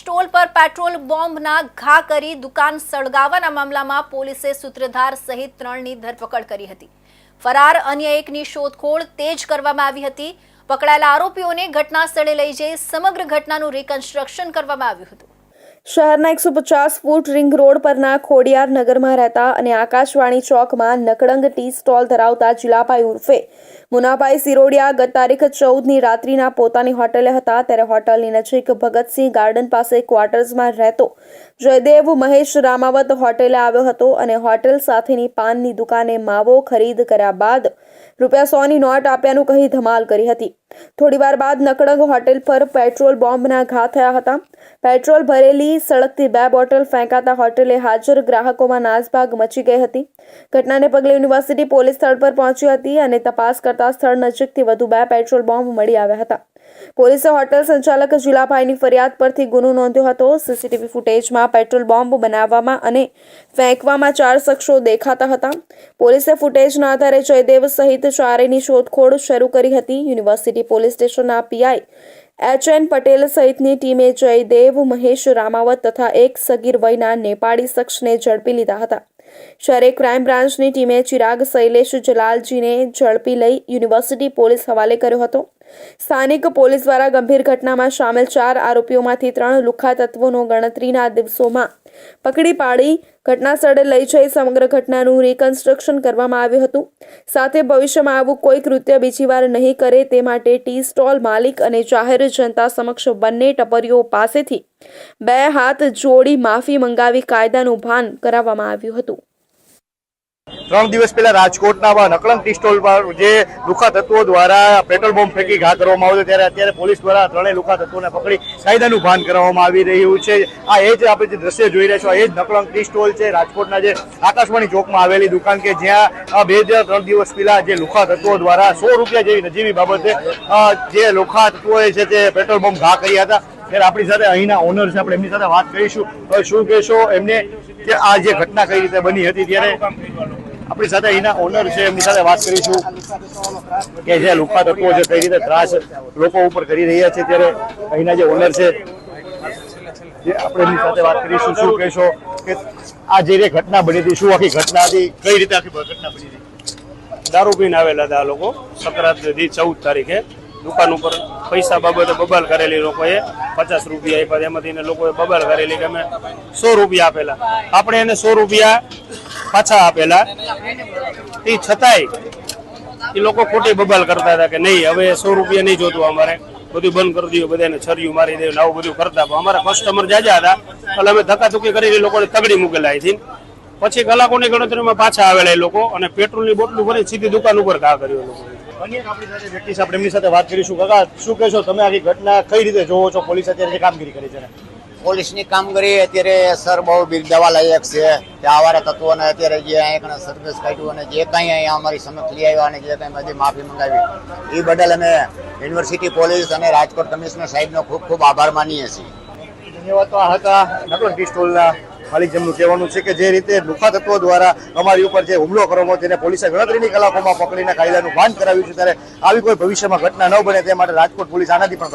Stall પર petrol બોમ્બના ઘા કરી દુકાન સળગાવવાના મામલામાં પોલીસે સૂત્રધાર સહિત 3ની ધરપકડ કરી હતી। ફરાર અન્ય એકની શોધખોળ તેજ કરવામાં આવી હતી। પકડાયેલા આરોપીઓને ઘટના સ્થળે લઈ જઈ સમગ્ર ઘટનાનું રિકન્સ્ટ્રક્શન કરવામાં આવ્યું હતું। શહેરના 150 ફૂટ રિંગ રોડ પરના ખોડિયાર નગરમાં રહેતા અને આકાશવાણી ચોકમાં નકળંગ ટી સ્ટોલ ધરાવતા જીલાભાઈ ઉર્ફે મુનાભાઈ સિરોડિયા ગત તારીખ 14ની રાત્રિના પોતાની હોટેલે હતા। ત્યારે હોટલની નજીક ભગતસિંહ ગાર્ડન પાસે ક્વાર્ટર્સમાં રહેતો જયદેવ મહેશ રામાવત હોટેલે આવ્યો હતો અને હોટેલ સાથેની પાનની દુકાને માવો ખરીદ કર્યા બાદ ₹100ની નોટ આપ્યાનું કહી ધમાલ કરી હતી। થોડીવાર બાદ નકળંગ હોટેલ પર પેટ્રોલ બોમ્બના ઘા થયા હતા। પેટ્રોલ ભરેલી સળગતી 2 બોટલ ફેંકાતા હોટેલે હાજર ગ્રાહકોમાં નાસભાગ મચી ગઈ હતી। ઘટનાને પગલે યુનિવર્સિટી પોલીસ સ્થળ પર પહોંચી હતી અને તપાસ કરતા સ્થળ નજીકથી વધુ 2 પેટ્રોલ બોમ્બ મળી આવ્યા હતા। પોલીસે હોટેલ સંચાલક જીલાભાઈની ફરિયાદ પરથી ગુનો નોંધ્યો હતો। સીસીટીવી ફૂટેજમાં પેટ્રોલ બોમ્બ બનાવવામાં અને ફેંકવામાં 4 શખ્સો દેખાતા હતા। પોલીસે ફૂટેજના આધારે જયદેવ સહિત 4ની શોધખોળ શરૂ કરી હતી। યુનિવર્સિટી પોલીસ સ્ટેશનના પીઆઈ HN પટેલ સહિતની ટીમે જયદેવ મહેશ રામાવત તથા એક સગીર વયના નેપાળી શખ્સને ઝડપી લીધા હતા। શહેર ક્રાઇમ બ્રાન્ચની ટીમે ચિરાગ શૈલેષ જલાલજીને ઝડપી લઈ યુનિવર્સિટી પોલીસ હવાલે કર્યો હતો। સ્થાનિક પોલીસ દ્વારા ગંભીર ઘટનામાં સામેલ 4 આરોપીઓમાંથી 3 લુખ્ખા તત્વોનો ગણતરીના દિવસોમાં પકડી પાડી ઘટના સ્થળે લઈ જઈ સમગ્ર ઘટનાનું રિકન્સ્ટ્રક્શન કરવામાં આવ્યું હતું। સાથે ભવિષ્યમાં આવું કોઈ કૃત્ય બીજી વાર નહીં કરે તે માટે ટી સ્ટોલ માલિક અને જાહેર જનતા સમક્ષ બંને ટપરીઓ પાસેથી 2 હાથ જોડી માફી મંગાવી કાયદાનું ભાન કરાવવામાં આવ્યું હતું। 3 દિવસ પહેલા રાજકોટના નકળંગ ટી સ્ટોલ પર જે લુખ્ખા તત્વો દ્વારા પેટ્રોલ બોમ્બ ફેંકી ઘા કરવામાં આવ્યો ત્યારે અત્યારે પોલીસ દ્વારા 3 લુખ્ખા તત્વોને પકડી કાયદાનું ભાન કરવામાં આવી રહ્યું છે। આ એ જ આપણે જે દ્રશ્ય જોઈ રહ્યા છો એ જ નકળંગ ટી સ્ટોલ છે રાજકોટના જે આકાશવાણી ચોકમાં આવેલી દુકાન કે જ્યાં 3 દિવસ પહેલા જે લુખ્ખા તત્વો દ્વારા ₹100 જેવી નજીવી બાબતે જે લુખ્ખા તત્વોએ છે તે પેટ્રોલ બોમ્બ ઘા કર્યા હતા। ત્યારે આપણી સાથે અહીંના ઓનર છે, આપણે એમની સાથે વાત કરીશું। શું કહેશો એમને કે આ જે ઘટના કઈ રીતે બની હતી? ત્યારે આપણી સાથે અહીંના ઓનર છે, એમની સાથે વાત કરીશું કે જે લુખ્ખા તત્વો છે કઈ રીતે ત્રાસ લોકો ઉપર કરી રહ્યા છે। ત્યારે અહીંના જે ઓનર છે જે આપણે એમની સાથે વાત કરીશું। શું કહેશો કે આ જે ઘટના બની હતી, શું આખી ઘટના હતી, કઈ રીતે આખી ઘટના બની હતી? દારૂ પીને આવેલા હતા આ લોકો સંક્રાંતિ 14 તારીખે દુકાન ઉપર પૈસા બાબતે બબાલ કરેલી લોકોએ ₹50 આપ્યા। એમાંથી લોકોએ બબાલ કરેલી કે અમે ₹100 આપેલા, આપણે એને ₹100 પાછા આપેલા। એ છતાંય એ લોકો ખોટી બબાલ કરતા હતા કે નહીં હવે ₹100 નહીં જોતું, અમારે બધું બંધ કરી દીધું, બધાને છરીયું મારી દે આવું બધું કરતા। અમારા કસ્ટમર જાજા હતા એટલે અમે ધક્કાધુક્કી કરીને લોકોને તગડી મૂકેલા અહીંથી। પછી કલાકોની ગણતરીમાં પાછા આવેલા એ લોકો અને પેટ્રોલની બોટલું ભરી સીધી દુકાન ઉપર ઘા કર્યો લોકો। અન્ય આપણી સાથે વ્યક્તિ છે, આપણે એમની સાથે વાત કરીશું। કાકા, શું કહેશો તમે આખી ઘટના કઈ રીતે જોવો છો? પોલીસ અત્યારે જે કામગીરી કરી છે પોલીસની કામગીરી અત્યારે સર બહુ બિરદાવવા લાયક છે। કે આવારા તત્વોને અત્યારે જે અહીંયા સર્વિસ કાઢ્યું અને જે કંઈ અહીંયા અમારી સમક્ષ લઈ આવ્યા અને જે કંઈ બધી માફી મંગાવી એ બદલ અમે યુનિવર્સિટી પોલીસ અને રાજકોટ કમિશનર સાહેબનો ખૂબ ખૂબ આભાર માનીએ છીએ। ધન્યવાદ। તો આ હતા નકળંગ ટી સ્ટોલના માલિક, જેમનું કહેવાનું છે કે જે રીતે લુખ્ખા તત્વો દ્વારા અમારી ઉપર જે હુમલો કરવામાં તેને પોલીસે ગણતરીની કલાકોમાં પકડીને કાયદાનું ભાન કરાવ્યું છે। ત્યારે આવી કોઈ ભવિષ્યમાં ઘટના ન બને તે માટે રાજકોટ પોલીસ આનાથી પણ